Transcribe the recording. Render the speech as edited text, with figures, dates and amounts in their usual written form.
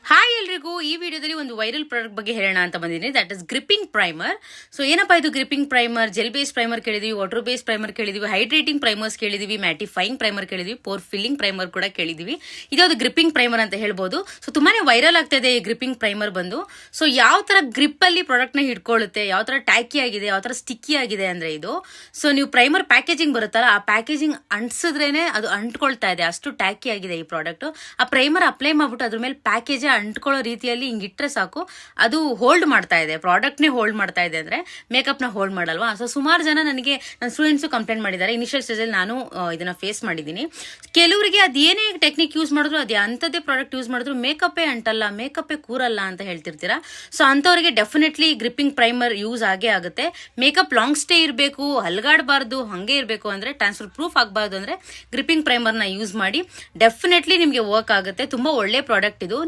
Hi ಎಲ್ರಿಗೂ, ಈ ವಿಡಿಯೋದಲ್ಲಿ ಒಂದು ವೈರಲ್ ಪ್ರಾಡಕ್ಟ್ ಬಗ್ಗೆ ಹೇಳೋಣ ಅಂತ ಬಂದಿದ್ದೀನಿ. That is gripping primer. So ಏನಪ್ಪಾ ಇದು gripping primer? Gel base primer ಕೇಳಿದೀವಿ, ವಾಟರ್ ಬೇಸ್ ಪ್ರೈಮರ್ ಕೇಳಿದೀವಿ, ಹೈಡ್ರೇಟಿಂಗ್ ಪ್ರೈಮರ್ಸ್ ಕೇಳಿದೀವಿ, ಮ್ಯಾಟಿಫೈಯಿಂಗ್ ಪ್ರೈಮರ್ ಕೇಳಿದೀವಿ, ಪೋರ್ ಫಿಲ್ಲಿಂಗ್ ಪ್ರೈಮರ್ ಕೂಡ ಕೇಳಿದೀವಿ. ಇದ್ಯಾವುದು ಗ್ರಿಪ್ಪಿಂಗ್ ಪ್ರೈಮರ್ ಅಂತ ಹೇಳ್ಬೋದು. ಸೊ ತುಂಬಾನೇ ವೈರಲ್ ಆಗ್ತಾ ಇದೆ ಈ ಗ್ರಿಪ್ಪಿಂಗ್ ಪ್ರೈಮರ್ ಬಂದು. ಸೊ ಯಾವ ತರ ಗ್ರಿಪ್ ಅಲ್ಲಿ ಪ್ರಾಡಕ್ಟ್ ನ ಹಿಡ್ಕೊಳ್ಳುತ್ತೆ, ಯಾವ ತರ ಟ್ಯಾಕಿ ಆಗಿದೆ, ಯಾವ ತರ ಸ್ಟಿಕ್ಕಿ ಆಗಿದೆ ಅಂದ್ರೆ ಇದು. ಸೊ ನೀವು ಪ್ರೈಮರ್ ಪ್ಯಾಕೇಜಿಂಗ್ ಬರುತ್ತಲ್ಲ, ಆ ಪ್ಯಾಕೇಜಿಂಗ್ ಅಂಟಿಸಿದ್ರೇನೆ ಅದು ಅಂಟ್ಕೊಳ್ತಾ ಇದೆ, ಅಷ್ಟು ಟ್ಯಾಕಿ ಆಗಿದೆ ಈ ಪ್ರಾಡಕ್ಟ್. ಆ ಪ್ರೈಮರ್ ಅಪ್ಲೈ ಮಾಡ್ಬಿಟ್ಟು ಅದ್ರ ಮೇಲೆ ಪ್ಯಾಕೇಜ್ ಅಂಟ್ಕೊಳ್ಳೋ ರೀತಿಯಲ್ಲಿ ಹಿಂಗಿಟ್ರೆ ಸಾಕು, ಅದು ಹೋಲ್ಡ್ ಮಾಡ್ತಾ ಇದೆ, ಪ್ರಾಡಕ್ಟ್ ನೇ ಹೋಲ್ಡ್ ಮಾಡ್ತಾ ಇದೆ. ಅಂದ್ರೆ ಮೇಕಪ್ ನ ಹೋಲ್ಡ್ ಮಾಡಲ್ವಾ. ಸೊ ಸುಮಾರು ಜನ ನನಗೆ ನನ್ನ ಸ್ಟೂಡೆಂಟ್ಸ್ ಕಂಪ್ಲೇಂಟ್ ಮಾಡಿದ್ದಾರೆ. ಇನಿಷಿಯಲ್ ಸ್ಟೇಜ್ ಅಲ್ಲಿ ನಾನು ಇದನ್ನ ಫೇಸ್ ಮಾಡಿದ್ದೀನಿ. ಕೆಲವರಿಗೆ ಅದೇನೇ ಟೆಕ್ನಿಕ್ ಯೂಸ್ ಮಾಡಿದ್ರು, ಅದೇ ಅಂತದೇ ಪ್ರಾಡಕ್ಟ್ ಯೂಸ್ ಮಾಡಿದ್ರು ಮೇಕಪ್ಪೇ ಅಂಟಲ್ಲ, ಮೇಕಪ್ಪೇ ಕೂರಲ್ಲ ಅಂತ ಹೇಳ್ತಿರ್ತೀರಾ. ಸೊ ಅಂತವರಿಗೆ ಡೆಫಿನೆಟ್ಲಿ ಗ್ರಿಪ್ಪಿಂಗ್ ಪ್ರೈಮರ್ ಯೂಸ್ ಆಗೇ ಆಗುತ್ತೆ. ಮೇಕಪ್ ಲಾಂಗ್ ಸ್ಟೇ ಇರಬೇಕು, ಹಲ್ಗಾಡಬಾರ್ದು, ಹಂಗೆ ಇರಬೇಕು ಅಂದ್ರೆ, ಟ್ರಾನ್ಸ್ಫರ್ ಪ್ರೂಫ್ ಆಗಬಾರ್ದು ಅಂದ್ರೆ ಗ್ರಿಪ್ಪಿಂಗ್ ಪ್ರೈಮರ್ ನ ಯೂಸ್ ಮಾಡಿ. ಡೆಫಿನೆಟ್ಲಿ ನಿಮಗೆ ವರ್ಕ್ ಆಗುತ್ತೆ. ತುಂಬಾ ಒಳ್ಳೆ ಪ್ರಾಡಕ್ಟ್ ಇದು.